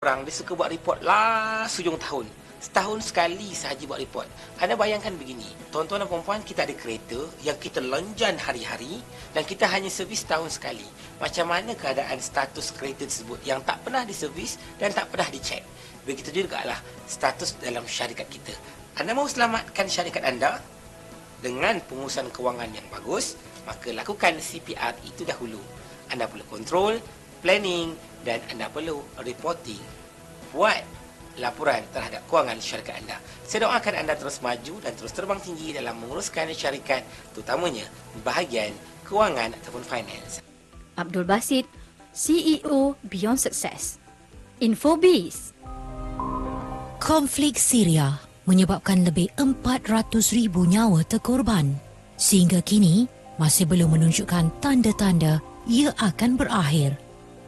orang dia suka buat report last hujung tahun. Setahun sekali sahaja buat report. Anda bayangkan begini, tuan-tuan dan puan-puan, kita ada kereta yang kita lenjan hari-hari dan kita hanya servis setahun sekali. Macam mana keadaan status kereta tersebut yang tak pernah diservis dan tak pernah dicek? Begitu juga lah status dalam syarikat kita. Anda mahu selamatkan syarikat anda dengan pengurusan kewangan yang bagus, maka lakukan CPR itu dahulu. Anda perlu kontrol, planning dan anda perlu reporting. Buat laporan terhadap kewangan syarikat anda. Saya doakan anda terus maju dan terus terbang tinggi dalam menguruskan syarikat, terutamanya bahagian kewangan ataupun finance. Abdul Basit, CEO Beyond Success. Infobiz. Konflik Syria menyebabkan lebih 400,000 nyawa terkorban. Sehingga kini masih belum menunjukkan tanda-tanda ia akan berakhir.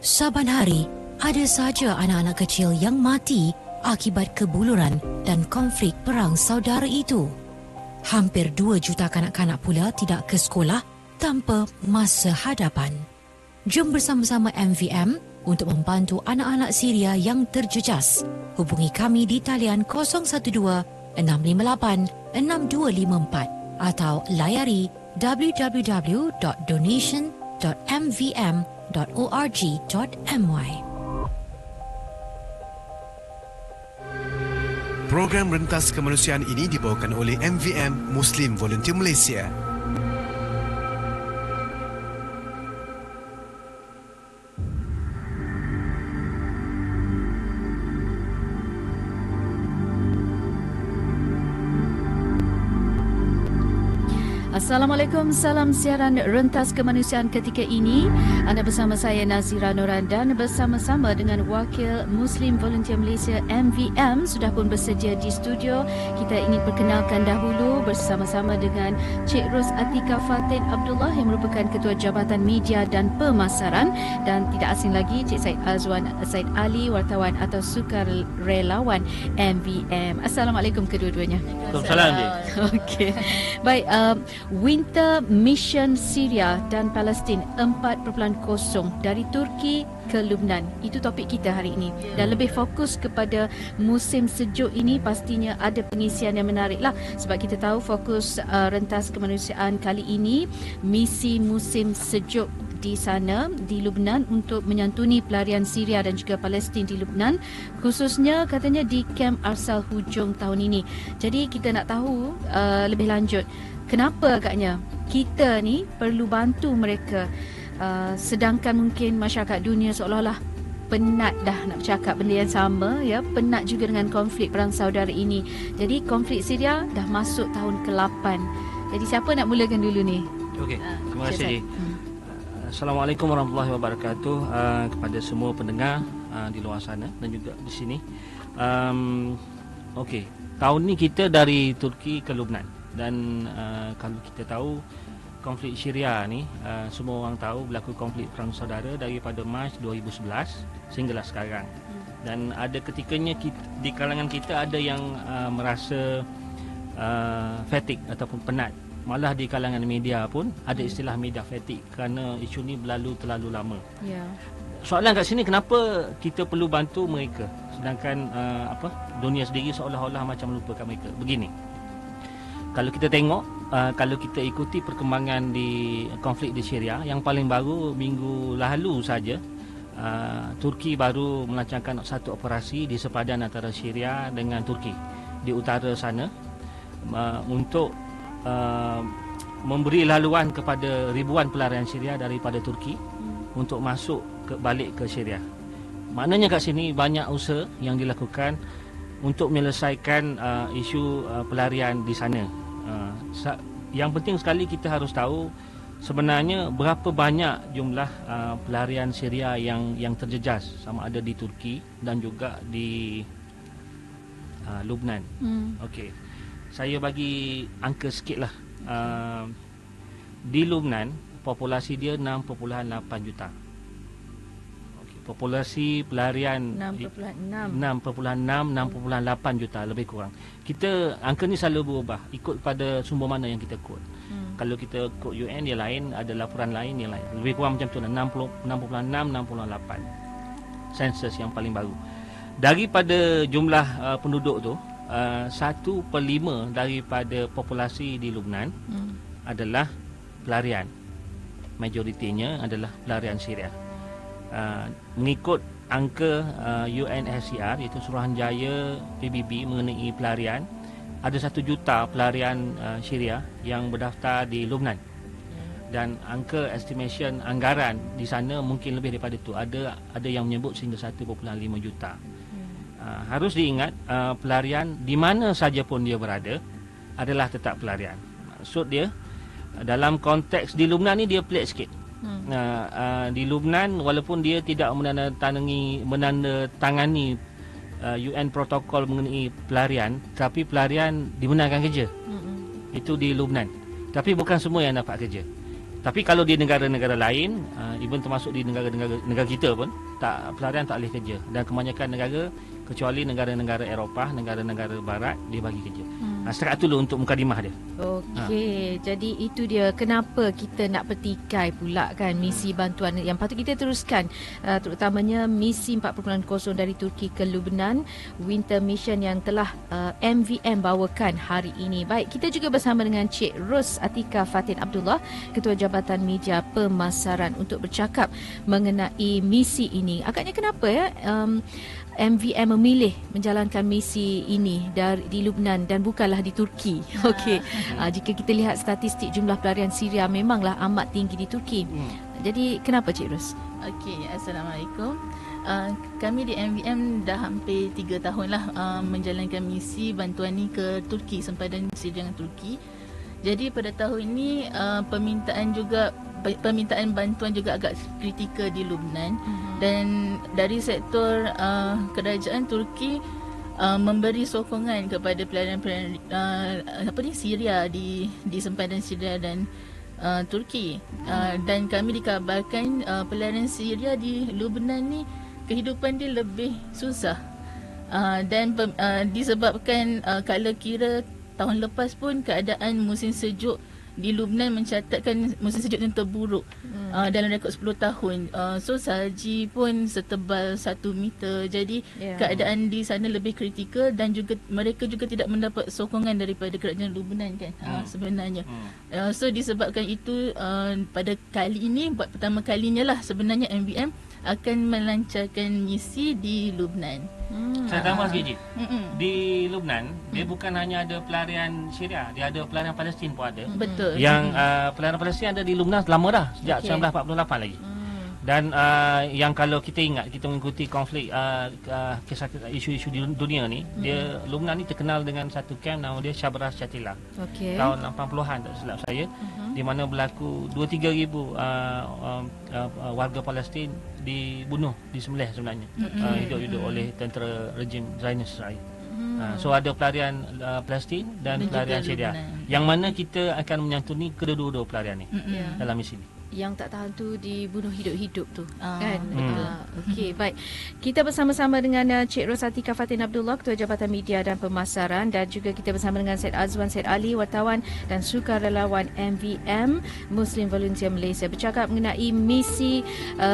Saban hari, ada saja anak-anak kecil yang mati akibat kebuluran dan konflik perang saudara itu. Hampir 2 juta kanak-kanak pula tidak ke sekolah tanpa masa hadapan. Jom bersama-sama MVM untuk membantu anak-anak Syria yang terjejas. Hubungi kami di talian 012-658-6254 atau layari www.donation.mvm.org.my. Program Rentas Kemanusiaan ini dibawakan oleh MVM Muslim Volunteer Malaysia. Assalamualaikum, salam siaran Rentas Kemanusiaan ketika ini. Anda bersama saya Nazira Noran dan bersama-sama dengan Wakil Muslim Volunteer Malaysia MVM sudah pun bersedia di studio. Kita ingin perkenalkan dahulu bersama-sama dengan Cik Ros Atika Fatin Abdullah yang merupakan Ketua Jabatan Media dan Pemasaran, dan tidak asing lagi Cik Said Azwan Said Ali, wartawan atau sukarelawan MVM. Assalamualaikum kedua-duanya. Waalaikumsalam. Okey. Baik, Winter Mission Syria dan Palestin 4.0 dari Turki ke Lubnan. Itu topik kita hari ini. Dan lebih fokus kepada musim sejuk ini, pastinya ada pengisian yang menarik lah. Sebab kita tahu fokus rentas kemanusiaan kali ini misi musim sejuk di sana, di Lubnan, untuk menyantuni pelarian Syria dan juga Palestin di Lubnan, khususnya katanya di Kem Arsal hujung tahun ini. Jadi kita nak tahu lebih lanjut, kenapa agaknya kita ni perlu bantu mereka, sedangkan mungkin masyarakat dunia seolah-olah penat dah nak bercakap benda yang sama, ya, penat juga dengan konflik perang saudara ini. Jadi konflik Syria dah masuk tahun ke-8. Jadi siapa nak mulakan dulu ni? Okey, terima kasih. Assalamualaikum warahmatullahi wabarakatuh kepada semua pendengar di luar sana dan juga di sini. Okey, tahun ni kita dari Turki ke Lubnan, dan kalau kita tahu konflik Syria ni, semua orang tahu berlaku konflik perang saudara daripada Mac 2011 sehinggalah sekarang. Dan ada ketikanya di kalangan kita ada yang merasa fatigue ataupun penat. Malah di kalangan media pun ada istilah media fatigue kerana isu ni berlalu terlalu lama. Ya. Soalan kat sini, kenapa kita perlu bantu mereka sedangkan dunia sendiri seolah-olah macam melupakan mereka. Begini, kalau kita tengok, kalau kita ikuti perkembangan di konflik di Syria, yang paling baru minggu lalu saja, Turki baru melancarkan satu operasi di sepadan antara Syria dengan Turki di utara sana, untuk memberi laluan kepada ribuan pelarian Syria daripada Turki untuk masuk balik ke Syria. Maknanya kat sini banyak usaha yang dilakukan untuk menyelesaikan isu pelarian di sana. Yang penting sekali kita harus tahu sebenarnya berapa banyak jumlah pelarian Syria yang terjejas, sama ada di Turki dan juga di Lubnan. Okey, saya bagi angka sikit lah. Di Lubnan, populasi dia 6.8 juta. Populasi pelarian 6.8 juta lebih kurang. Kita angka ni selalu berubah ikut pada sumber mana yang kita quote. Kalau kita quote UN dia lain, ada laporan lain yang lain. Lebih kurang macam tu lah, 6.6, 6.8 sensus yang paling baru. Daripada jumlah penduduk tu, 1/5 daripada populasi di Lubnan adalah pelarian. Majoritinya adalah pelarian Syria. Mengikut angka UNHCR, iaitu Suruhanjaya PBB mengenai pelarian, ada 1 juta pelarian Syria yang berdaftar di Lubnan. Dan angka estimation anggaran di sana mungkin lebih daripada itu. Ada yang menyebut sehingga 1.5 juta. Harus diingat, pelarian di mana saja pun dia berada adalah tetap pelarian. Maksud dia, dalam konteks di Lubnan ni dia pelik sikit. Di Lubnan, walaupun dia tidak menandatangani UN protokol mengenai pelarian, tapi pelarian dibenarkan kerja. Itu di Lubnan. Tapi bukan semua yang dapat kerja. Tapi kalau di negara-negara lain, even termasuk di negara kita pun, pelarian tak boleh kerja. Dan kebanyakan negara, kecuali negara-negara Eropah, negara-negara barat, dia bagi kerja. Setakat tu untuk mukadimah dia. Okey, jadi itu dia kenapa kita nak petikai pula kan misi bantuan yang patut kita teruskan, terutamanya misi 4.0 dari Turki ke Lubnan, Winter Mission yang telah MVM bawakan hari ini. Baik, kita juga bersama dengan Cik Ros Atika Fatin Abdullah, Ketua Jabatan Media Pemasaran, untuk bercakap mengenai misi ini. Agaknya kenapa MVM memilih menjalankan misi ini di Lubnan dan bukanlah di Turki. Okey. Jika kita lihat statistik jumlah pelarian Syria memanglah amat tinggi di Turki. Jadi kenapa Cik Ros? Okey, Assalamualaikum. Kami di MVM dah hampir 3 tahun lah menjalankan misi bantuan ni ke Turki, sempadan Syria dengan Turki. Jadi pada tahun ini permintaan bantuan juga agak kritikal di Lubnan. Dan dari sektor kerajaan Turki memberi sokongan kepada pelarian-pelarian Syria di sempadan Syria dan Turki. Dan kami dikabarkan pelarian Syria di Lubnan ni kehidupan dia lebih susah. Dan disebabkan kalau kira tahun lepas pun keadaan musim sejuk di Lubnan mencatatkan musim sejuk yang terburuk dalam rekod 10 tahun. So salji pun setebal 1 meter. Jadi keadaan di sana lebih kritikal dan juga mereka juga tidak mendapat sokongan daripada kerajaan Lubnan kan sebenarnya. So disebabkan itu pada kali ini, buat pertama kalinya lah sebenarnya MVM akan melancarkan misi di Lubnan. Saya tambah sikit. Di Lubnan, dia bukan hanya ada pelarian Syria, dia ada pelarian Palestin pun ada. Betul. Yang pelarian Palestin ada di Lubnan lama dah, sejak 1948 lagi. Dan yang kalau kita ingat, kita mengikuti konflik kisah isu-isu di dunia ni, dia Lubnan ni terkenal dengan satu kamp nama dia Shabra Shatila. Tahun 80-an tak silap saya, di mana berlaku 2-3 ribu warga Palestin dibunuh, disembelih sebenarnya, hidup-hidup oleh tentera rejim Zionis Israel. So ada pelarian Palestin dan pelarian Syria, yang mana kita akan menyantuni kedua-dua pelarian ni dalam misi ni. Yang tak tahan tu dibunuh hidup-hidup tu kan. Okey, baik. Kita bersama-sama dengan Cik Ros Atika Fatin Abdullah, Ketua Jabatan Media dan Pemasaran, dan juga kita bersama dengan Syed Azwan Syed Ali, wartawan dan sukarelawan MVM, Muslim Volunteer Malaysia, bercakap mengenai misi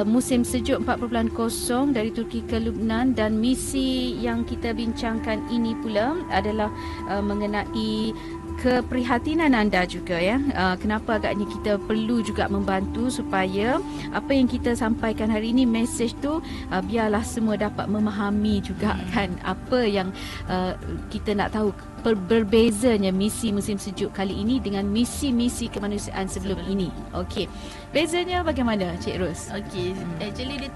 musim sejuk 4.0 dari Turki ke Lubnan. Dan misi yang kita bincangkan ini pula adalah mengenai keprihatinan anda juga kenapa agaknya kita perlu juga membantu supaya apa yang kita sampaikan hari ini, mesej tu biarlah semua dapat memahami juga kan apa yang kita nak tahu, berbezanya misi musim sejuk kali ini dengan misi-misi kemanusiaan sebelum ini. Okey, bezanya bagaimana Cik Ros? Okey, actually dia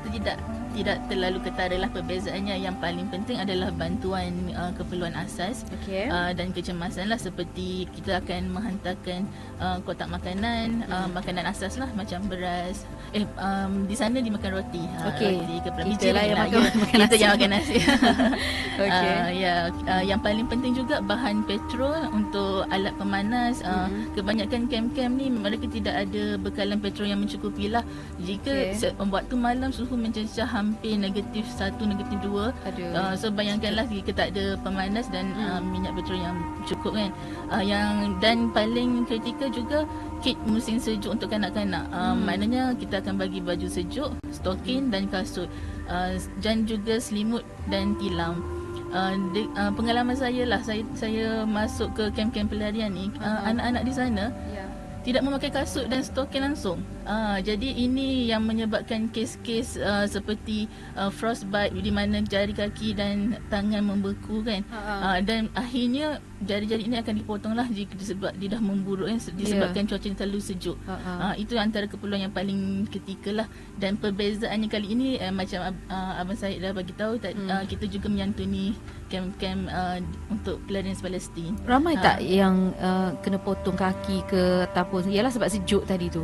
tidak terlalu ketara lah perbezaannya. Yang paling penting adalah bantuan keperluan asas dan kecemasan lah, seperti kita akan menghantarkan kotak makanan, makanan asas lah macam beras. Di sana dimakan roti. Roti ke kita lah yang makan kita yang makan nasi. Yang paling penting juga bahan petrol untuk alat pemanas. Kebanyakan kamp-kamp ni mereka tidak ada bekalan petrol yang mencukupi lah. Jika waktu malam suhu mencecah hampir -1, -2. So bayangkanlah jika tak ada pemanas dan minyak petrol yang cukup kan. Dan paling kritikal juga kit musim sejuk untuk kanak-kanak. Maknanya kita akan bagi baju sejuk, stokin dan kasut. dan juga selimut dan tilam. Pengalaman saya lah, saya masuk ke kem-kem pelarian ni, anak-anak di sana tidak memakai kasut dan stokin langsung. Jadi ini yang menyebabkan kes-kes seperti frostbite di mana jari kaki dan tangan membeku kan. Dan akhirnya jari-jari ini akan dipotonglah jika disebab dia dah memburuk disebabkan cuaca yang terlalu sejuk. Itu antara keperluan yang paling ketika lah. Dan perbezaannya kali ini macam Abang Syed dah bagi tahu, kita juga menyantuni kem-kem untuk pelarian Palestin. Ramai tak yang kena potong kaki ke ataupun ialah sebab sejuk tadi tu?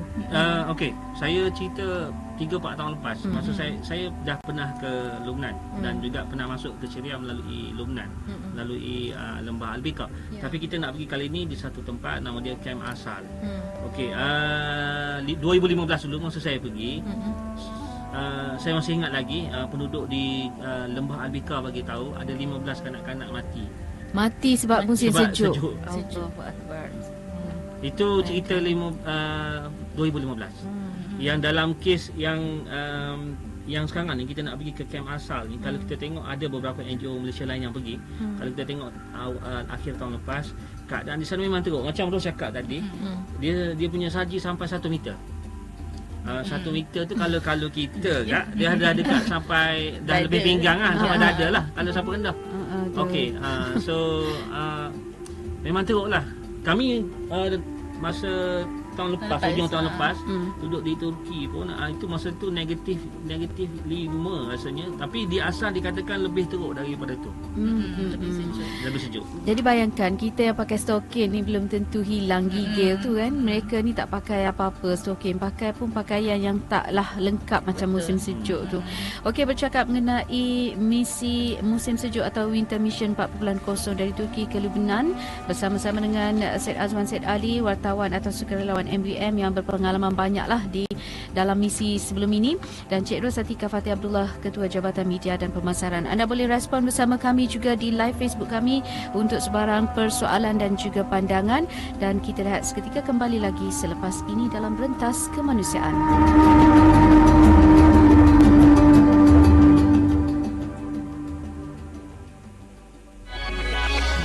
Okey, saya cerita 3-4 tahun lepas. Masa saya dah pernah ke Lubnan dan juga pernah masuk ke Syria melalui Lubnan, melalui lembah Al-Biqa. Tapi kita nak pergi kali ini di satu tempat nama dia Kem Asal. Okey, 2015 dulu masa saya pergi, saya masih ingat lagi penduduk di lembah Al-Biqa bagi tahu ada 15 kanak-kanak mati sebab musim sejuk. Sejuk. Itu cerita 2015. Yang dalam kes yang sekarang ni kita nak pergi ke kem asal ni, kalau kita tengok ada beberapa NGO Malaysia lain yang pergi. Kalau kita tengok akhir tahun lepas, keadaan di sana memang teruk. Macam Ros cakap tadi, dia punya saji sampai 1 meter. 1 meter tu kalau kita kat dia dah dekat sampai dah lebih pinggang lah, sampai dada lah kalau siapa rendah. Okey, so memang teruk lah. Kami masa tahun lepas, hujung tahun lepas, duduk di Turki pun itu masa tu negatif 5 rasanya, tapi di asal dikatakan lebih teruk daripada tu. Lebih sejuk. Jadi bayangkan kita yang pakai stokin ni belum tentu hilang gigil tu kan. Mereka ni tak pakai apa-apa stokin, pakai pun pakaian yang taklah lengkap macam musim sejuk tu. Okey, bercakap mengenai misi musim sejuk atau Winter Mission 4.0 dari Turki ke Lubnan bersama-sama dengan Syed Azwan Syed Ali, wartawan atau sukarelawan MVM yang berpengalaman banyaklah di dalam misi sebelum ini, dan Cik Ros Atika Fatih Abdullah, Ketua Jabatan Media dan Pemasaran. Anda boleh respon bersama kami juga di live Facebook kami untuk sebarang persoalan dan juga pandangan, dan kita lihat seketika kembali lagi selepas ini dalam Rentas Kemanusiaan.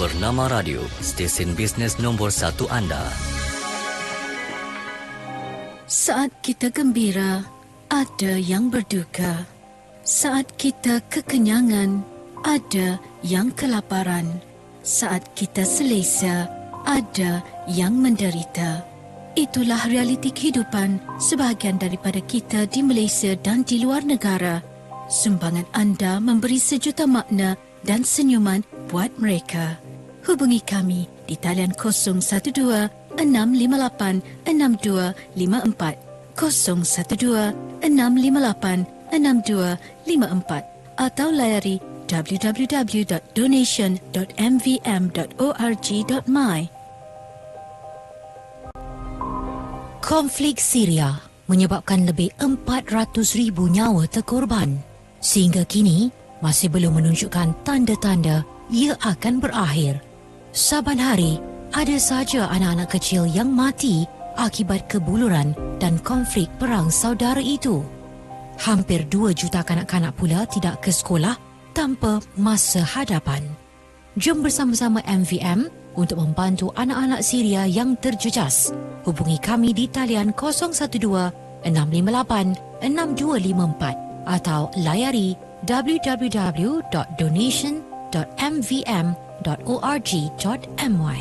Bernama Radio, stesen bisnes nombor 1 anda. Saat kita gembira, ada yang berduka. Saat kita kekenyangan, ada yang kelaparan. Saat kita selesa, ada yang menderita. Itulah realiti kehidupan sebahagian daripada kita di Malaysia dan di luar negara. Sumbangan anda memberi sejuta makna dan senyuman buat mereka. Hubungi kami di talian 012-658-6254, 012-658-6254, atau layari www.donation.mvm.org.my. Konflik Syria menyebabkan lebih 400,000 nyawa terkorban. Sehingga kini masih belum menunjukkan tanda-tanda ia akan berakhir. Saban hari, ada saja anak-anak kecil yang mati akibat kebuluran dan konflik perang saudara itu. Hampir 2 juta kanak-kanak pula tidak ke sekolah tanpa masa hadapan. Jom bersama-sama MVM untuk membantu anak-anak Syria yang terjejas. Hubungi kami di talian 012-658-6254 atau layari www.donation.mvm.org.my.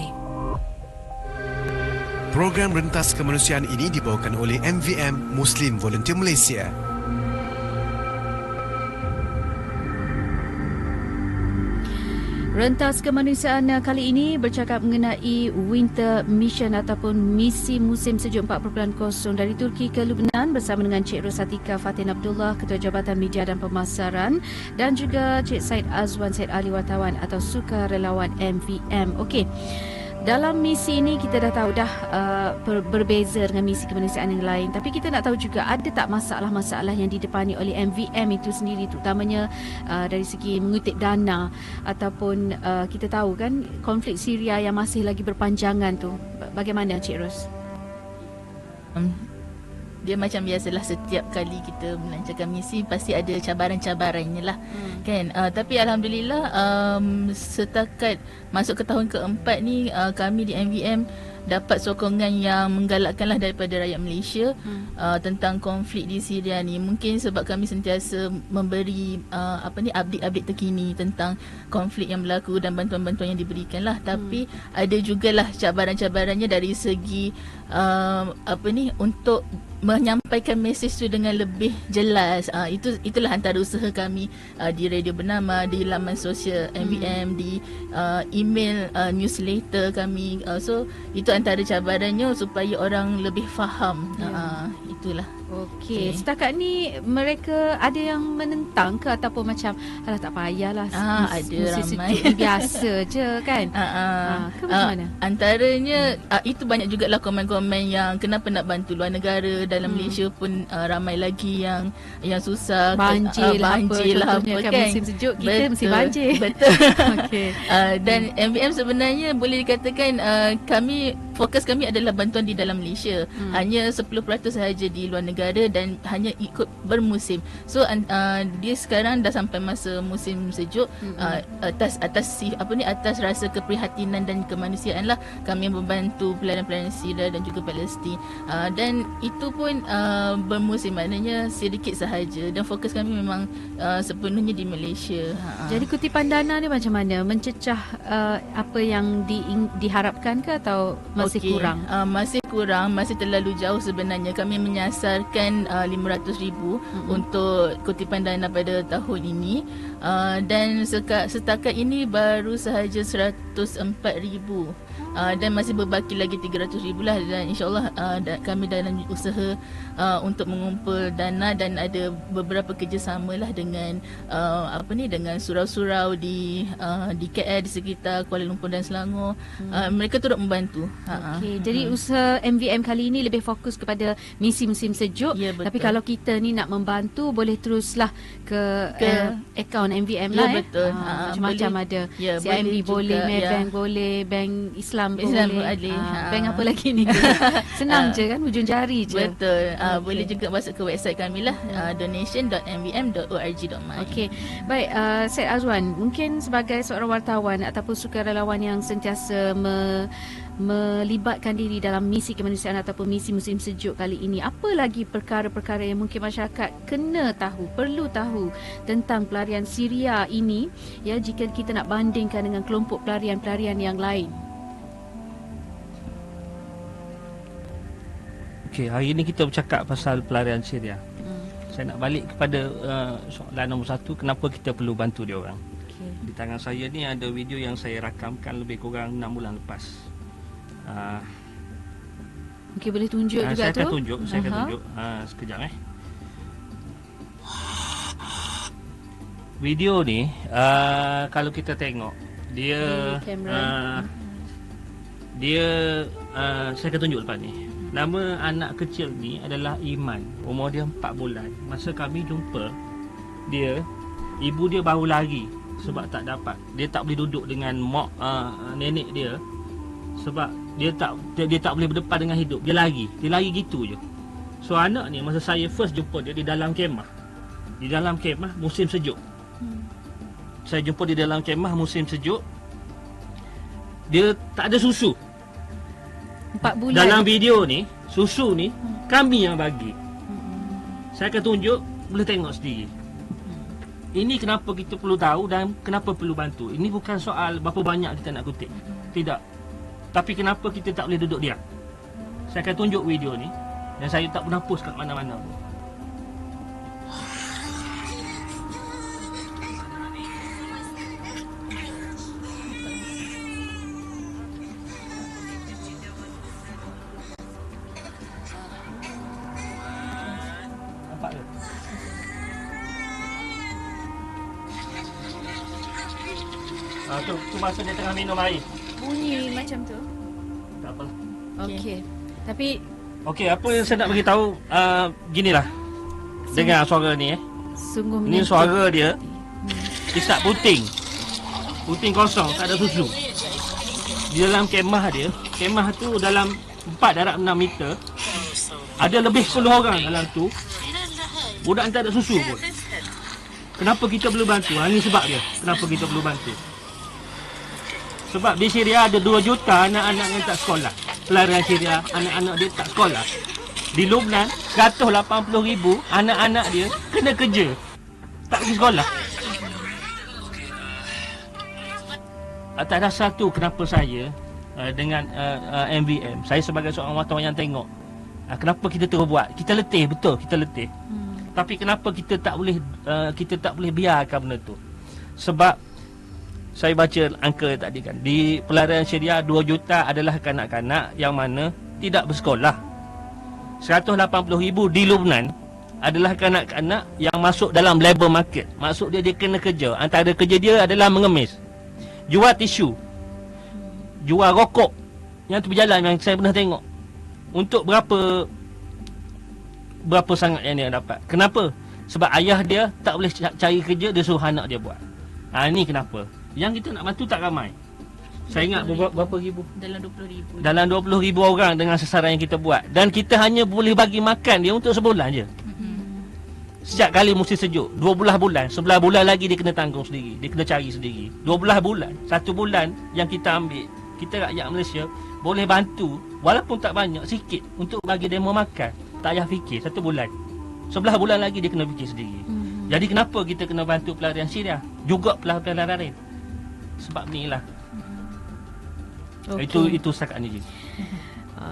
Program Rentas Kemanusiaan ini dibawakan oleh MVM Muslim Volunteer Malaysia. Rentas Kemanusiaan kali ini bercakap mengenai Winter Mission ataupun misi musim sejuk 4.0 dari Turki ke Lubnan bersama dengan Cik Ros Atika Fatih Abdullah, Ketua Jabatan Media dan Pemasaran, dan juga Cik Syed Azwan Syed Ali, wartawan atau sukarelawan MVM. Okey. Dalam misi ini kita dah tahu dah berbeza dengan misi kemanusiaan yang lain, tapi kita nak tahu juga ada tak masalah-masalah yang didepani oleh MVM itu sendiri, terutamanya dari segi mengutip dana ataupun kita tahu kan konflik Syria yang masih lagi berpanjangan tu. Bagaimana Cik Ros? dia macam biasalah, setiap kali kita melancarkan misi pasti ada cabaran-cabarannya lah. Kan. Tapi alhamdulillah setakat masuk ke tahun keempat ni, kami di MVM dapat sokongan yang menggalakkanlah daripada rakyat Malaysia tentang konflik di Syria ni. Mungkin sebab kami sentiasa memberi update-update terkini tentang konflik yang berlaku dan bantuan-bantuan yang diberikan lah. Tapi ada jugalah cabaran-cabarannya dari segi untuk menyampaikan mesej tu dengan lebih jelas. Itulah antara usaha kami di radio bernama, di laman sosial MVM, di email newsletter kami. So itu antara cabarannya supaya orang lebih faham. Itulah. Okey, setakat ni mereka ada yang menentang ke ataupun macam alah tak payahlah, ada ramai biasa je kan? Ke macam mana? Antaranya itu banyak jugalah komen-komen yang kenapa nak bantu luar negara, dalam Malaysia pun ramai lagi yang susah, banjir lah apa kan, musim sejuk kita mesti banjir. Betul. Okey. Dan MVM sebenarnya boleh dikatakan fokus kami adalah bantuan di dalam Malaysia. Hanya 10% sahaja di luar negara dan hanya ikut bermusim. So dia sekarang dah sampai masa musim sejuk. Atas rasa keprihatinan dan kemanusiaan lah kami membantu pelayanan-pelayanan Syria dan juga Palestin. Dan itu pun bermusim, maknanya sedikit sahaja, dan fokus kami memang sepenuhnya di Malaysia. Jadi kutipan dana ni macam mana? Mencecah apa yang diharapkan ke atau masih kurang? Masih kurang, masih terlalu jauh sebenarnya. Kami menyasarkan 500,000 untuk kutipan dana pada tahun ini, dan setakat ini baru sahaja 104,000, dan masih berbaki lagi 300,000 lah, dan insyaAllah kami dalam usaha untuk mengumpul dana, dan ada beberapa kerjasama lah dengan dengan surau-surau di KL, di sekitar Kuala Lumpur dan Selangor. Mereka turut membantu. Okey, jadi usaha MVM kali ini lebih fokus kepada misi-musim sejuk. Ya, betul. Tapi kalau kita ni nak membantu, boleh teruslah ke akaun MVM ya, lah. Betul. Macam-macam ada. Ya, CIMB boleh, Maybank boleh, Bank Islam boleh. Bank apa lagi ni? Senang je kan, hujung jari je. Betul. Boleh juga masuk ke website kami lah, donation.mvm.org.my. Okey. Baik, Syed Azwan, mungkin sebagai seorang wartawan ataupun sukarelawan yang sentiasa melibatkan diri dalam misi kemanusiaan ataupun misi musim sejuk kali ini, apa lagi perkara-perkara yang mungkin masyarakat kena tahu, perlu tahu tentang pelarian Syria ini, ya, jika kita nak bandingkan dengan kelompok pelarian-pelarian yang lain? Okey, hari ini kita bercakap pasal pelarian Syria. Saya nak balik kepada soalan nombor 1, kenapa kita perlu bantu dia orang. Di tangan saya ni ada video yang saya rakamkan lebih kurang 6 bulan lepas. Mungkin boleh tunjuk juga saya tu. Saya akan tunjuk. Sekejap Video ni kalau kita tengok dia saya akan tunjuk lepas ni. Nama anak kecil ni adalah Iman. Umur dia 4 bulan. Masa kami jumpa dia, ibu dia baru lari sebab tak dapat. Dia tak boleh duduk dengan nenek dia sebab dia tak boleh berdepan dengan hidup. Dia lari gitu je. So anak ni masa saya first jumpa dia di dalam kemah. Di dalam kemah musim sejuk. Saya jumpa dia dalam kemah musim sejuk. Dia tak ada susu. 4 bulan. Dalam video ni, susu ni kami yang bagi. Saya akan tunjuk, boleh tengok sendiri. Ini kenapa kita perlu tahu dan kenapa perlu bantu. Ini bukan soal berapa banyak kita nak kutip. Tidak. Tapi kenapa kita tak boleh duduk diam. Saya akan tunjuk video ni, dan saya tak pernah post kat mana-mana. Nampak ke? Tu masa dia tengah minum air. Bunyi macam tu. Tak apa. Okey. Tapi okey, apa yang saya nak bagi tahu ginilah. Dengar suara ni sungguh Ni suara dia. Isap puting. Puting kosong, tak ada susu. Di dalam kemah dia, kemah tu dalam 4 darab 6 meter. Ada lebih 10 orang dalam tu. Budak tak ada susu pun. Kenapa kita perlu bantu? Ini sebab dia. Kenapa kita perlu bantu? Sebab di Syria ada 2 juta anak-anak yang tak sekolah. Pelarian Syria, anak-anak dia tak sekolah. Di Lubnan, 180,000 anak-anak dia kena kerja. Tak pergi sekolah. Atas dasar tu kenapa saya dengan MVM, saya sebagai seorang wartawan yang tengok, kenapa kita terus buat. Kita letih, betul, kita letih. Tapi kenapa kita tak boleh biarkan benda tu? Sebab saya baca angka tadi kan, di pelarian Syria 2 juta adalah kanak-kanak yang mana tidak bersekolah. 180,000 di Lubnan adalah kanak-kanak yang masuk dalam labor market. Maksud dia kena kerja. Antara kerja dia adalah mengemis, jual tisu, jual rokok. Yang tu berjalan, yang saya pernah tengok. Untuk berapa sangat yang dia dapat. Kenapa? Sebab ayah dia tak boleh cari kerja, dia suruh anak dia buat. Ini kenapa. Yang kita nak bantu tak ramai. Saya ingat berapa ribu? Dalam 20,000. Dalam 20,000 orang dengan sasaran yang kita buat. Dan kita hanya boleh bagi makan dia untuk sebulan je. Setiap kali musim sejuk, 12 bulan, 11 bulan lagi dia kena tanggung sendiri. Dia kena cari sendiri. 12 bulan, 1 bulan yang kita ambil, kita rakyat Malaysia boleh bantu, walaupun tak banyak, sikit untuk bagi demo makan. Tak payah fikir, 1 bulan. 11 bulan lagi dia kena fikir sendiri. Jadi kenapa kita kena bantu pelarian Syria? Juga pelarian lain. Sebab ni lah. Itu setakat ni je.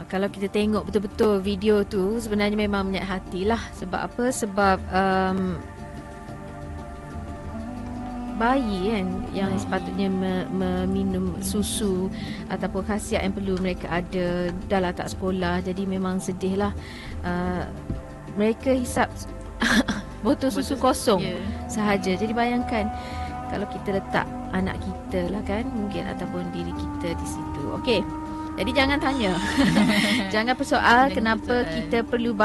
Kalau kita tengok betul-betul video tu, sebenarnya memang menyayat hati lah. Sebab apa? Sebab bayi kan yang sepatutnya meminum susu ataupun khasiat yang perlu mereka ada dah lah tak sekolah. Jadi memang sedih lah. Mereka hisap botol susu kosong sahaja. Jadi bayangkan kalau kita letak anak kita lah kan, mungkin ataupun diri kita di situ. Okey. Jadi jangan tanya. Jangan persoal kenapa kita perlu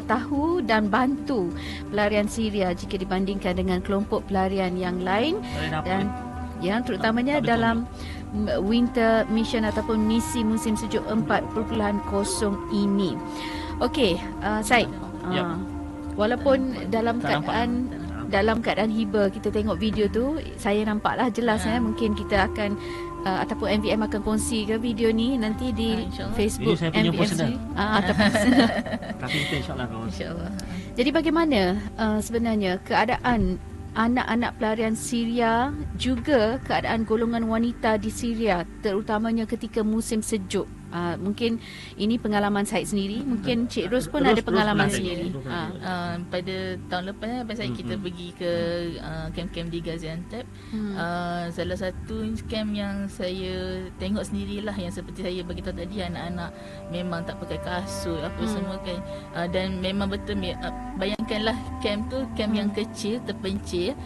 tahu dan bantu pelarian Syria jika dibandingkan dengan kelompok pelarian yang lain, dan yang terutamanya dalam winter mission ataupun misi musim sejuk 4.0 ini. Okey, Syed. Walaupun dalam keadaan hiba, kita tengok video tu, saya nampaklah jelas mungkin kita akan ataupun MVM akan kongsi ke video ni nanti di Facebook MVM ataupun tapi kita insya-Allah. Jadi bagaimana sebenarnya keadaan anak-anak pelarian Syria, juga keadaan golongan wanita di Syria, terutamanya ketika musim sejuk? Mungkin ini pengalaman Syed sendiri, mungkin Cik Ros pun ada pengalaman sendiri. Pada tahun lepas kita pergi ke kem-kem di Gaziantep. Salah satu kem yang saya tengok sendirilah, yang seperti saya beritahu tadi, anak-anak memang tak pakai kasut apa semua kan. Dan memang betul, bayangkanlah kem tu kem yang kecil, terpencil,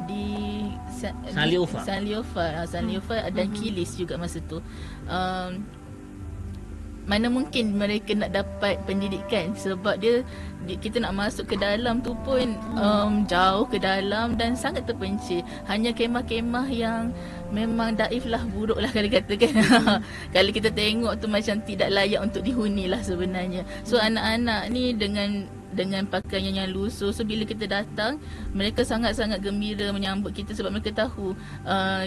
di Sanliofa dan Kilis juga masa tu. Mana mungkin mereka nak dapat pendidikan, sebab kita nak masuk ke dalam tu pun jauh ke dalam dan sangat terpencil. Hanya kemah-kemah yang memang daif lah, buruk lah kalau katakan. Kalau kita tengok tu macam tidak layak untuk dihuni lah sebenarnya. So anak-anak ni dengan pakaian yang lusuh, so bila kita datang, mereka sangat-sangat gembira menyambut kita, sebab mereka tahu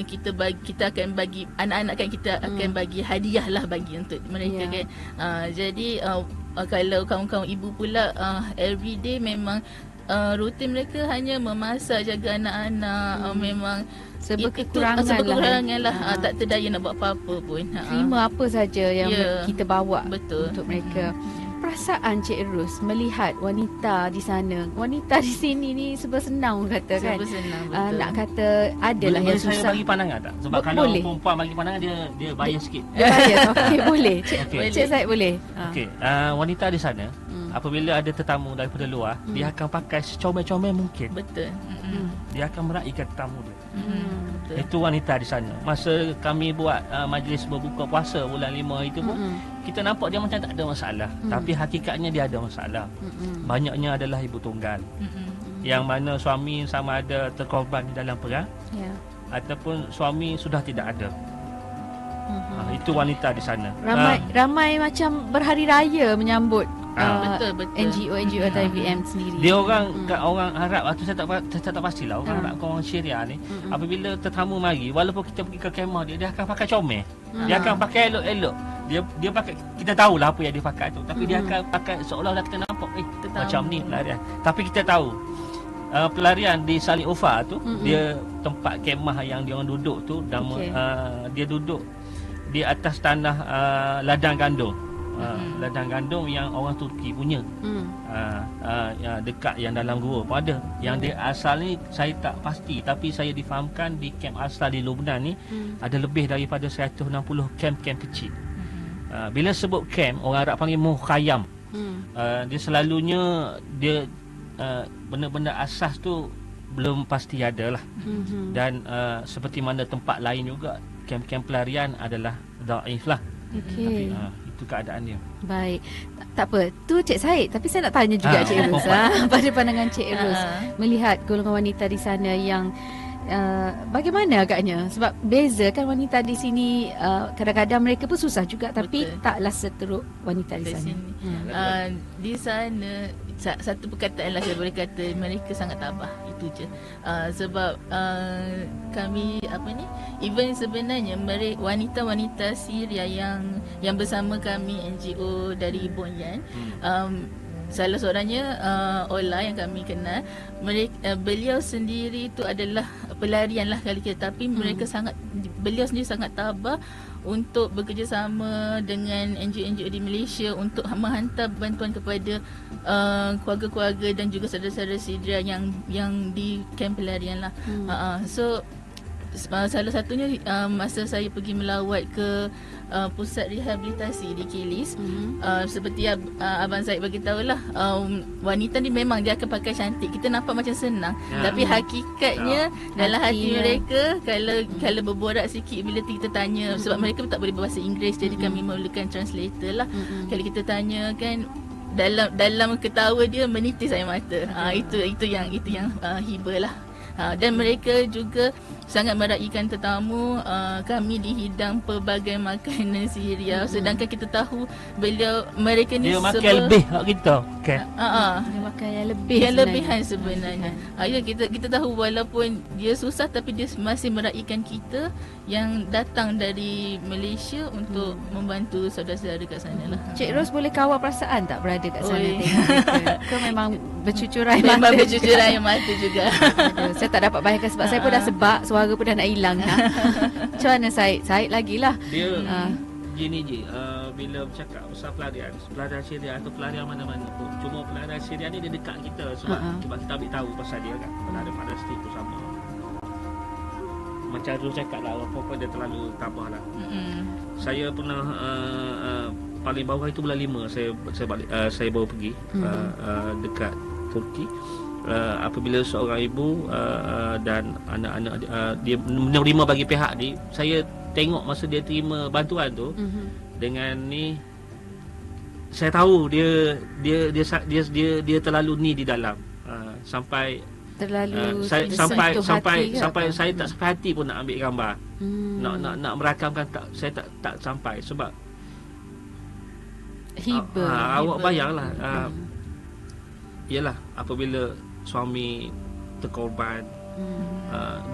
kita akan bagi anak-anak kan, kita akan bagi hadiah lah bagi untuk mereka kan. Jadi kalau kawan-kawan ibu pula, everyday memang rutin mereka hanya memasak, jaga anak-anak, memang serba kekurangan lah. Tak terdaya nak buat apa-apa pun. Terima apa saja yang kita bawa untuk mereka. Perasaan Cik Ros melihat wanita di sana, wanita di sini ni serba senang kata kan. Nak kata adalah yang susah. Saya bagi pandangan tak? Sebab kalau perempuan bagi pandangan, dia bias sikit. Dia bias. Okey, boleh. Cik Syed boleh. Okey, wanita di sana apabila ada tetamu daripada luar, dia akan pakai secomel-comel mungkin. Betul. Dia akan meraihkan tetamu dia. Itu wanita di sana. Masa kami buat majlis berbuka puasa bulan 5 itu pun, kita nampak dia macam tak ada masalah. Tapi hakikatnya dia ada masalah. Banyaknya adalah ibu tunggal. Yang mana suami sama ada terkorban di dalam perang, ataupun suami sudah tidak ada. Itu wanita di sana. Ramai macam berhari raya menyambut Betul. NGO atau MVM sendiri. Dia orang Arab tu saya tak pastilah orang Arab orang Syria ni apabila tetamu mari walaupun kita pergi ke kemah dia akan pakai comel. Dia akan pakai elok-elok. Dia pakai, kita tahulah apa yang dia pakai tu, tapi dia akan pakai seolah-olah kita nampak macam ni pelarian. Tapi kita tahu pelarian di Salih Ufa tu dia tempat kemah yang dia orang duduk tu dan dia duduk di atas tanah ladang gandum. Ladang gandum yang orang Turki punya. Dekat yang dalam gua pun ada. Yang dia asal ni saya tak pasti, tapi saya difahamkan di kamp asal di Lubnan ni ada lebih daripada 160 kamp-kamp kecil. Bila sebut kamp, orang Arab panggil mukhayyam. Dia selalunya dia benda-benda asas tu belum pasti ada lah. Dan seperti mana tempat lain juga, kamp-kamp pelarian adalah dhaif lah. Okey. Itu keadaan dia. Baik. Tak apa. Tu Cik Said. Tapi saya nak tanya juga Cik Ros. Pada pandangan Cik Ros, melihat golongan wanita di sana yang bagaimana agaknya? Sebab beza kan wanita di sini, kadang-kadang mereka pun susah juga, tapi taklah seteruk wanita di sana. Di sana satu perkataan lah saya boleh kata, mereka sangat tabah, itu je. Sebab kami even sebenarnya wanita-wanita Syria yang bersama kami NGO dari Bonyan, salah seorangnya Ola yang kami kenal, beliau sendiri itu adalah pelarian lah kali kita, tapi beliau sendiri sangat tabah untuk bekerjasama dengan NGO-NGO di Malaysia untuk menghantar bantuan kepada keluarga-keluarga dan juga saudara-saudara Syria yang di kamp pelarian lah. So salah satunya masa saya pergi melawat ke pusat rehabilitasi di Kilis, seperti Abang Zaid bagi tahulah, wanita ni memang dia akan pakai cantik, kita nampak macam senang, tapi hakikatnya dalam hati mereka, kalau berborak sikit bila kita tanya, sebab mereka tak boleh berbahasa Inggeris, jadi kami memerlukan translator lah. Kalau kita tanya kan, dalam ketawa dia menitis air mata. Itu yang hibah lah. Dan mereka juga sangat meraihkan tetamu. Kami dihidang pelbagai makanan Syria, sedangkan kita tahu mereka ni dia makan lebih kat kita kan. Dia makan yang lebih, yang lebihan sebenarnya. Kita tahu walaupun dia susah, tapi dia masih meraihkan kita yang datang dari Malaysia untuk membantu saudara-saudara kat sana lah. Cik Ros boleh kawal perasaan tak berada kat sana tengok ke memang bercucur air mata? Memang bercucur air mata juga. Saya tak dapat bayangkan sebab saya pun dah sebab, suara pun dah nak hilang. Macam mana Said? Said lagi lah. Dia gini je, bila bercakap pasal pelarian Syria atau pelarian mana-mana pun, cuma pelarian Syria ni dia dekat kita sebab kita ambil tahu pasal dia kan. Pelarian Palestin tu sama. Macam Rul cakap lah, apa-apa dia terlalu tabah lah. Saya pernah paling bawah itu bulan 5 saya baru pergi dekat Turki. Apabila seorang ibu dan anak-anak dia menerima bagi pihak ni, saya tengok masa dia terima bantuan tu dengan ni, saya tahu dia terlalu ni di dalam, sampai terlalu sampai saya tak sampai hati pun nak ambil gambar. Nak merakamkan, saya tak sampai sebab hibah. Awak bayanglah, yalah apabila suami terkorban,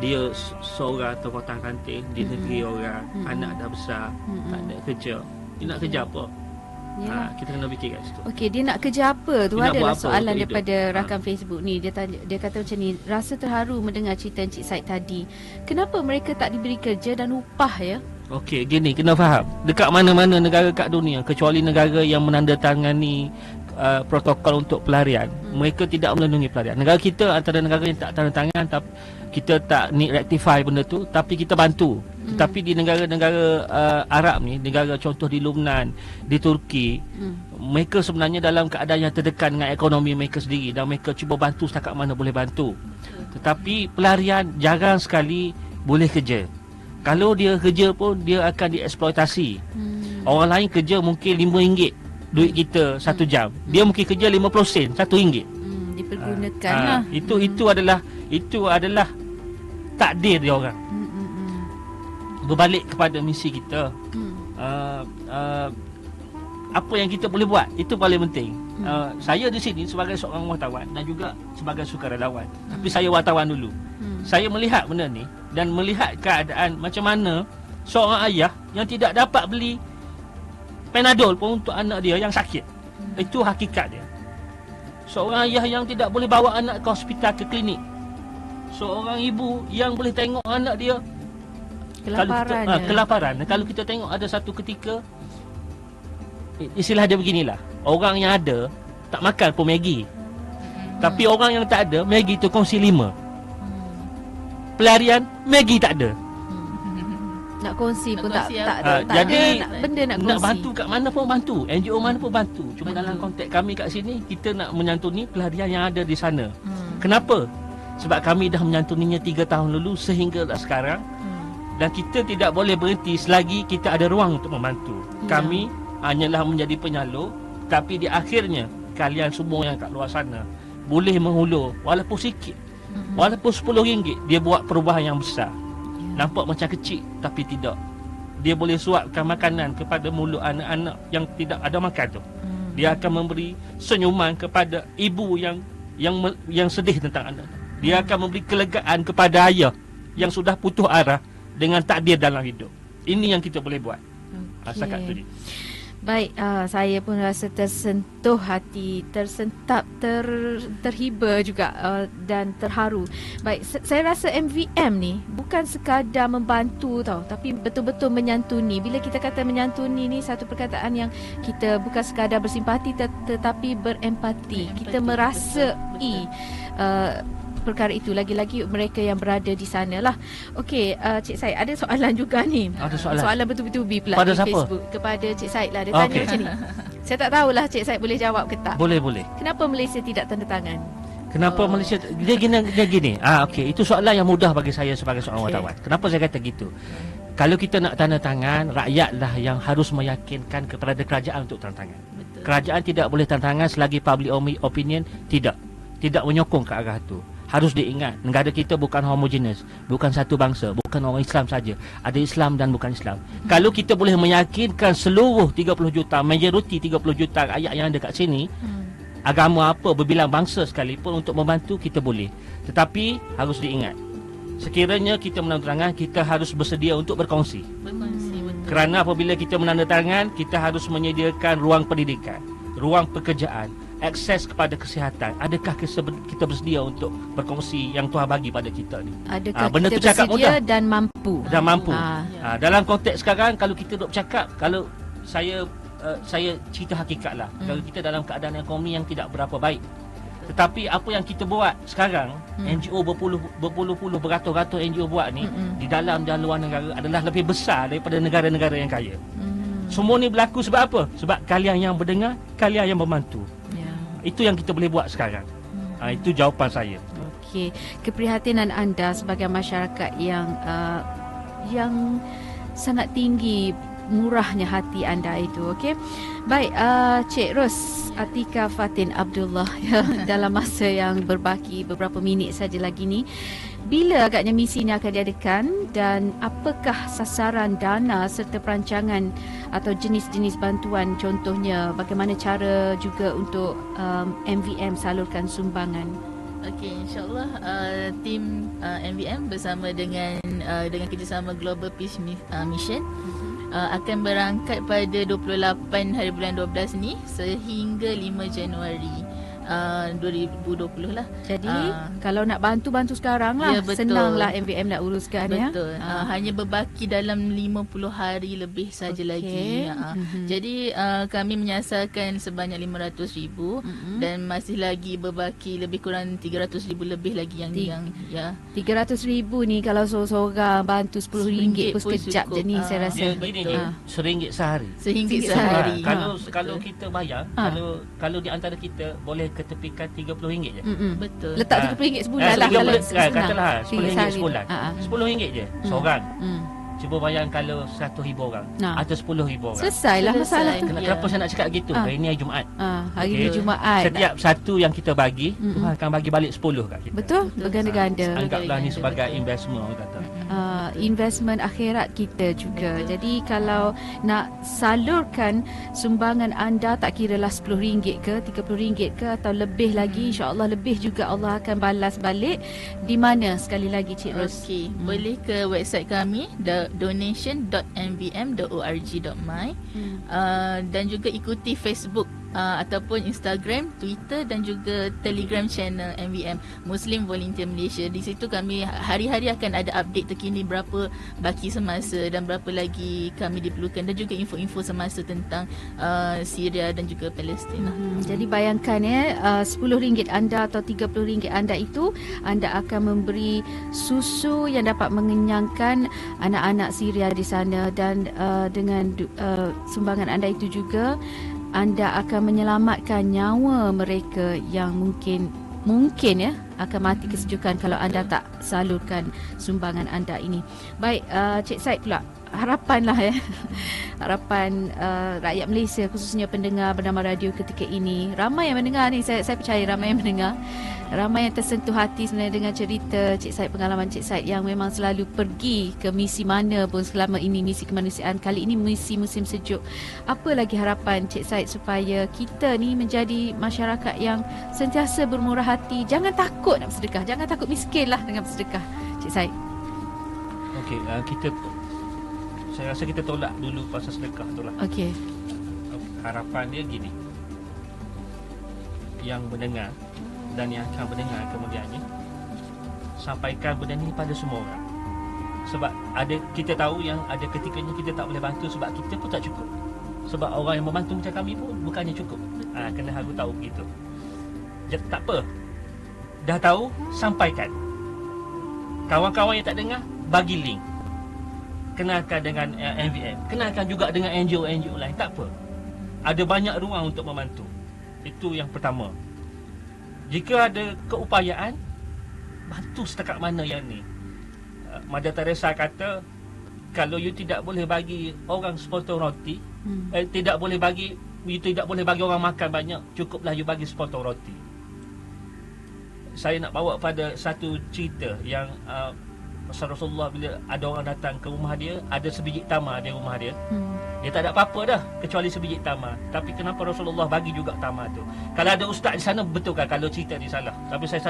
dia seorang tempatan kantin di negeri orang, anak dah besar, tak ada kerja. Dia nak kerja apa? Kita kena fikir kat situ. Okey, dia nak kerja apa tu? Adalah soalan daripada rakan Facebook ni. Dia kata macam ni, rasa terharu mendengar cerita Encik Said tadi. Kenapa mereka tak diberi kerja dan upah ya? Okey, gini, kena faham. Dekat mana-mana negara kat dunia, kecuali negara yang menandatangani protokol untuk pelarian, mereka tidak melindungi pelarian. Negara kita antara negara yang tak tanda tangan, tapi kita tak ni rectify benda tu, tapi kita bantu. Tetapi di negara-negara Arab ni, negara contoh di Lubnan, di Turki, mereka sebenarnya dalam keadaan yang terdekan dengan ekonomi mereka sendiri dan mereka cuba bantu setakat mana boleh bantu. Tetapi pelarian jarang sekali boleh kerja. Kalau dia kerja pun dia akan dieksploitasi. Orang lain kerja mungkin RM5 duit kita 1 jam. Dia mungkin kerja 50 sen, RM1. Dipergunakan lah. Itu adalah takdir dia orang. Berbalik kepada misi kita. apa yang kita boleh buat. Itu paling penting. Saya di sini sebagai seorang wartawan dan juga sebagai sukarelawan. Tapi saya wartawan dulu. Saya melihat benda ni dan melihat keadaan macam mana seorang ayah yang tidak dapat beli Panadol pun untuk anak dia yang sakit. Itu hakikat dia. Seorang ayah yang tidak boleh bawa anak ke hospital, ke klinik. Seorang ibu yang boleh tengok anak dia Kelaparan. kelaparan. Dan kalau kita tengok ada satu ketika, istilah dia beginilah, orang yang ada tak makan pun Maggi. Tapi orang yang tak ada, Maggi tu kongsi 5. Pelarian, Maggi tak ada. Nak kongsi pun tak kongsi tak jadi ada benda nak kongsi. Nak bantu kat mana pun bantu, NGO mana pun bantu. Cuma dalam konteks kami kat sini, kita nak menyantuni pelarian yang ada di sana. Kenapa? Sebab kami dah menyantuninya 3 tahun lalu sehingga sekarang. Dan kita tidak boleh berhenti selagi kita ada ruang untuk membantu. Kami hanyalah menjadi penyalur, tapi di akhirnya kalian semua yang kat luar sana boleh menghulur walaupun sikit. Walaupun RM10, dia buat perubahan yang besar. Nampak macam kecil, tapi tidak. Dia boleh suapkan makanan kepada mulut anak-anak yang tidak ada makan tu. Dia akan memberi senyuman kepada ibu yang sedih tentang anak. Dia akan memberi kelegaan kepada ayah yang sudah putus arah dengan takdir dalam hidup. Ini yang kita boleh buat. Setakat tu dia. Baik, saya pun rasa tersentuh hati, tersentap, terhibur juga dan terharu. Baik, saya rasa MVM ni bukan sekadar membantu tau, tapi betul-betul menyantuni. Bila kita kata menyantuni ni satu perkataan yang kita bukan sekadar bersimpati tetapi berempati. Kita merasai perkara itu, lagi-lagi mereka yang berada di sana lah. Okey, Cik Said, ada soalan juga ni. Ada soalan betul-betul pula pada di siapa? Facebook. Kepada Cik Said lah. Dia tanya macam ni. Saya tak tahulah Cik Said boleh jawab ke tak. Boleh. Kenapa Malaysia tidak tanda tangan? Kenapa Malaysia dia gini. Okey, itu soalan yang mudah bagi saya sebagai seorang wartawan. Kenapa saya kata gitu? Kalau kita nak tanda tangan, rakyatlah yang harus meyakinkan kepada kerajaan untuk tanda tangan. Betul. Kerajaan tidak boleh tanda tangan selagi public opinion tidak menyokong ke arah itu. Harus diingat, negara kita bukan homogenes, bukan satu bangsa, bukan orang Islam saja. Ada Islam dan bukan Islam. Kalau kita boleh meyakinkan seluruh 30 juta, majoriti 30 juta rakyat yang ada kat sini, agama apa, berbilang bangsa sekalipun untuk membantu, kita boleh. Tetapi harus diingat, sekiranya kita menandatangan, kita harus bersedia untuk berkongsi. Betul. Kerana apabila kita menandatangan, kita harus menyediakan ruang pendidikan, ruang pekerjaan, akses kepada kesihatan. Adakah kita bersedia untuk berkongsi yang Tuhan bagi pada kita ni? Adakah benda kita tu cakap bersedia mudah dan mampu? Dalam konteks sekarang, kalau kita duk bercakap, kalau saya cerita hakikat lah, kalau kita dalam keadaan ekonomi yang tidak berapa baik, tetapi apa yang kita buat sekarang, NGO berpuluh-puluh, beratus-ratus NGO buat ni, di dalam dan luar negara adalah lebih besar daripada negara-negara yang kaya. Semua ni berlaku sebab apa? Sebab kalian yang berdengar, kalian yang membantu. Itu yang kita boleh buat sekarang. Itu jawapan saya. Okey, keprihatinan anda sebagai masyarakat yang sangat tinggi, murahnya hati anda itu. Okey. Baik, Cik Ros Atika Fatin Abdullah dalam masa yang berbaki beberapa minit saja lagi ni, bila agaknya misi ini akan diadakan dan apakah sasaran dana serta perancangan atau jenis-jenis bantuan, contohnya bagaimana cara juga untuk MVM salurkan sumbangan? Okey, insyaAllah tim MVM bersama dengan kerjasama Global Peace Mission akan berangkat pada 28 hari bulan 12 ni sehingga 5 Januari 2020 lah. Jadi kalau nak bantu sekarang lah, senanglah MVM nak uruskan. Betul. Hanya berbaki dalam 50 hari lebih saja lagi. Jadi kami menyasarkan sebanyak 500,000 dan masih lagi berbaki lebih kurang 300,000 lebih lagi yang 300,000 ni kalau seorang bantu RM10 pun sekejap je ni, saya rasa. RM1 sehari. RM1 sehari. Kalau kita bayar, kalau di antara kita boleh ketepikan RM30 je. Betul. Letak RM30 sebulan lah. Katalah RM10 sebulan. RM10 je seorang. Cuba bayang kalau 100,000 orang atau 10,000 orang. Selesailah masalah tu. Kenapa saya nak cakap gitu? Hari ni hari Jumaat. Hari ni Jumaat. Setiap satu yang kita bagi, Tuhan akan bagi balik 10 kat kita. Betul, berganda-ganda. Anggaplah ni sebagai investment, orang kata. investment akhirat kita juga. Jadi kalau nak salurkan sumbangan anda, tak kiralah RM10 ke, RM30 ke atau lebih lagi, insya-Allah lebih juga Allah akan balas balik. Di mana sekali lagi Cik Ros? Okey, boleh ke website kami donation.mvm.org.my dan juga ikuti Facebook ataupun Instagram, Twitter dan juga Telegram channel MVM Muslim Volunteer Malaysia. Di situ kami hari-hari akan ada update terkini berapa baki semasa dan berapa lagi kami diperlukan, dan juga info-info semasa tentang Syria dan juga Palestin. Jadi bayangkan RM10 anda atau RM30 anda itu, anda akan memberi susu yang dapat mengenyangkan anak-anak Syria di sana, dan dengan sumbangan anda itu juga anda akan menyelamatkan nyawa mereka yang mungkin akan mati kesejukan kalau anda tak salurkan sumbangan anda ini. Baik, Cik Said pula, harapanlah harapan rakyat Malaysia, khususnya pendengar bernama radio ketika ini. Ramai yang mendengar ni, saya percaya ramai yang mendengar, ramai yang tersentuh hati sebenarnya dengan cerita Cik Said, pengalaman Cik Said yang memang selalu pergi ke misi mana pun selama ini, misi kemanusiaan, kali ini misi musim sejuk. Apa lagi harapan Cik Said supaya kita ni menjadi masyarakat yang sentiasa bermurah hati, jangan takut nak bersedekah, jangan takut miskinlah dengan bersedekah, Cik Said. Okey, saya rasa kita tolak dulu pasal sedekah tu lah. Okey. Harapan dia gini, yang mendengar dan yang akan mendengar kemudiannya, sampaikan benda ni pada semua orang. Sebab kita tahu yang ada ketikanya kita tak boleh bantu sebab kita pun tak cukup. Sebab orang yang membantu macam kami pun bukannya cukup. Kena harus tahu begitu. Tak apa, dah tahu, sampaikan. Kawan-kawan yang tak dengar, bagi link. Kenalkan dengan MVM, kenalkan juga dengan NGO-NGO lain, tak apa. Ada banyak ruang untuk membantu. Itu yang pertama. Jika ada keupayaan, bantu setakat mana yang ni. Mother Teresa kata, kalau you tidak boleh bagi orang sepotong roti, you tidak boleh bagi orang makan banyak, cukuplah you bagi sepotong roti. Saya nak bawa pada satu cerita yang Rasulullah bila ada orang datang ke rumah dia, ada sebiji tamar di rumah dia. Dia tak ada apa-apa dah kecuali sebiji tamar. Tapi kenapa Rasulullah bagi juga tamar tu? Kalau ada ustaz di sana, betul kan kalau cerita ni salah. Tapi saya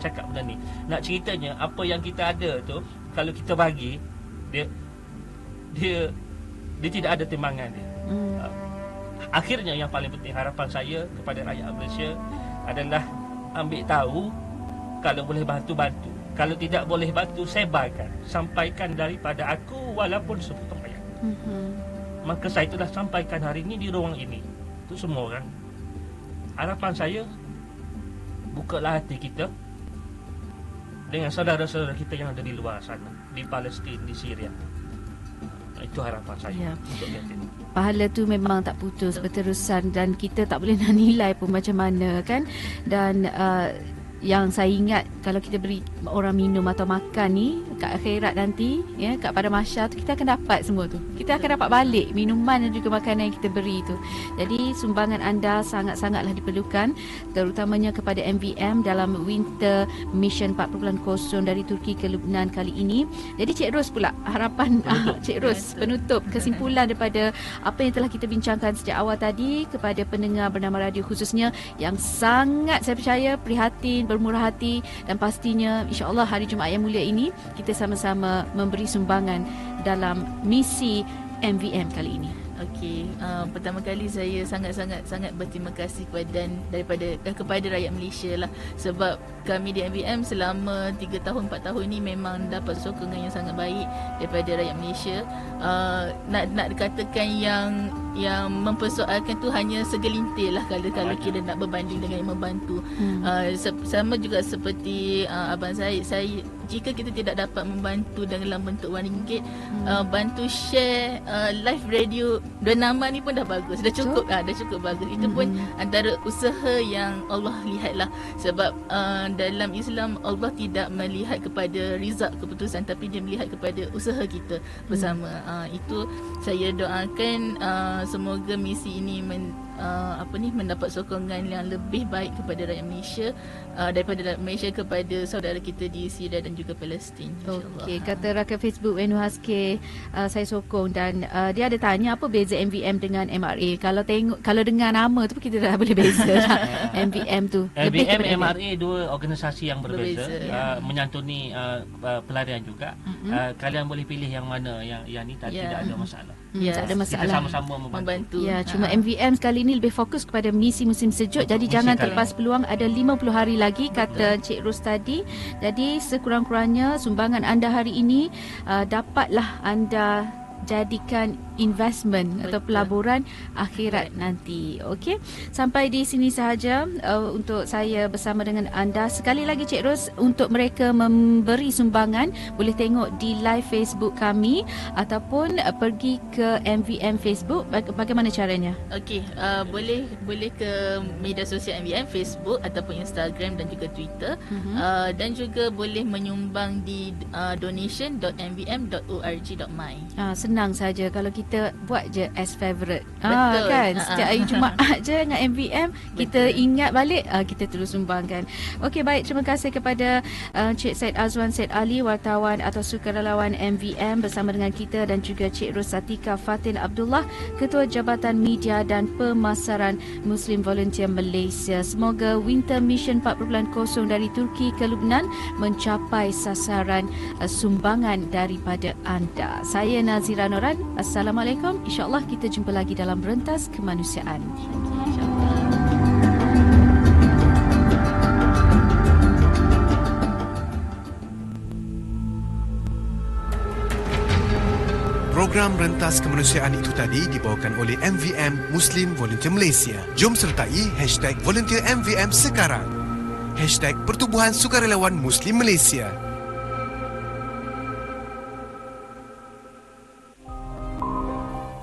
cakap benda ni. Nak ceritanya, apa yang kita ada tu, kalau kita bagi, dia tidak ada timbangan dia. Akhirnya yang paling penting, harapan saya kepada rakyat Malaysia adalah ambil tahu, kalau boleh bantu. Kalau tidak boleh bantu, sebarkan, sampaikan daripada aku walaupun sepotong ayat. Maka saya telah sampaikan hari ini di ruang ini untuk semua orang. Harapan saya, bukalah hati kita dengan saudara-saudara kita yang ada di luar sana, di Palestin, di Syria. Itu harapan saya untuk kita ini. Pahala tu memang tak putus, berterusan, dan kita tak boleh nak nilai pun macam mana kan. Dan yang saya ingat, kalau kita beri orang minum atau makan ni kat akhirat nanti, kat pada mahsyar tu, kita akan dapat semua tu. Kita akan dapat balik minuman dan juga makanan yang kita beri tu. Jadi sumbangan anda sangat-sangatlah diperlukan, terutamanya kepada MVM dalam Winter Mission 4.0 dari Turki ke Lebanon kali ini. Jadi Cik Ros pula, harapan Cik Ros, penutup, kesimpulan daripada apa yang telah kita bincangkan sejak awal tadi kepada pendengar bernama radio khususnya yang sangat, saya percaya, prihatin, bermurah hati, dan pastinya insya-Allah hari Jumaat yang mulia ini kita sama-sama memberi sumbangan dalam misi MVM kali ini. Okey, pertama kali saya sangat berterima kasih kepada rakyat Malaysia lah, sebab kami di MVM selama 3 tahun 4 tahun ni memang dapat sokongan yang sangat baik daripada rakyat Malaysia. Nak dikatakan yang mempersoalkan tu hanya segelintir lah kalau kita nak berbanding dengan yang membantu. Sama juga seperti Abang Said, jika kita tidak dapat membantu dalam bentuk RM1, bantu share live radio bernama ni pun dah bagus, dah cukup bagus. Itu pun antara usaha yang Allah lihatlah, sebab dalam Islam Allah tidak melihat kepada result keputusan, tapi dia melihat kepada usaha kita bersama. Itu saya doakan semoga misi ini mendapat sokongan yang lebih baik kepada rakyat Malaysia, daripada rakyat Malaysia kepada saudara kita di Syria dan juga Palestin. Okey, kata rakan Facebook Wenu Haske, saya sokong, dan dia ada tanya apa beza MVM dengan MRA. Kalau dengar nama tu kita dah boleh beza lah. MVM tu lebih MVM, kepada MRA dua organisasi yang berbeza, menyantuni pelarian juga. Kalian boleh pilih yang mana yang ni tidak ada masalah. tak ada masalah. Kita sama-sama membantu. Ya, cuma MVM sekali ni lebih fokus kepada misi musim sejuk. Jadi jangan terlepas peluang, ada 50 hari lagi kata Cik Ros tadi. Jadi sekurang-kurangnya sumbangan anda hari ini dapatlah anda jadikan investment atau pelaburan akhirat nanti. Okey, sampai di sini sahaja untuk saya bersama dengan anda. Sekali lagi Cik Ros, untuk mereka memberi sumbangan boleh tengok di live Facebook kami ataupun pergi ke MVM Facebook. Bagaimana caranya? Okey, boleh ke media sosial MVM, Facebook ataupun Instagram dan juga Twitter. Dan juga boleh menyumbang di donation.mvm.org.my. Senang saja kalau kita buat je as favorite. Betul. Kan? Setiap hari Jumaat je dengan MVM kita ingat balik, kita terus sumbangkan. Okey, baik, terima kasih kepada Cik Said Azwan Said Ali, wartawan atau sukarelawan MVM bersama dengan kita, dan juga Cik Rosatika Fatin Abdullah, Ketua Jabatan Media dan Pemasaran Muslim Volunteer Malaysia. Semoga Winter Mission 4.0 dari Turki ke Lubnan mencapai sasaran sumbangan daripada anda. Saya Nazira Noran. Assalamualaikum. InsyaAllah kita jumpa lagi dalam Rentas Kemanusiaan. Program Rentas Kemanusiaan itu tadi dibawakan oleh MVM Muslim Volunteer Malaysia. Jom sertai #VolunteerMVM sekarang. #Pertubuhan Sukarelawan Muslim Malaysia.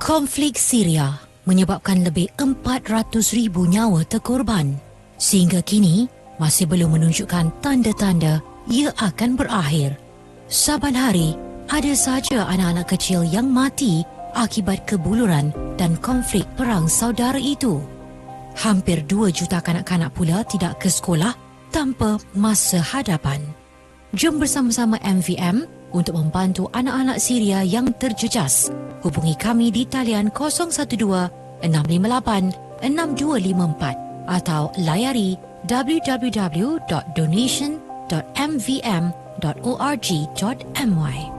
Konflik Syria menyebabkan lebih 400,000 nyawa terkorban. Sehingga kini masih belum menunjukkan tanda-tanda ia akan berakhir. Saban hari ada saja anak-anak kecil yang mati akibat kebuluran dan konflik perang saudara itu. Hampir 2 juta kanak-kanak pula tidak ke sekolah tanpa masa hadapan. Jom bersama-sama MVM untuk membantu anak-anak Syria yang terjejas. Hubungi kami di talian 012-658-6254 atau layari www.donation.mvm.org.my.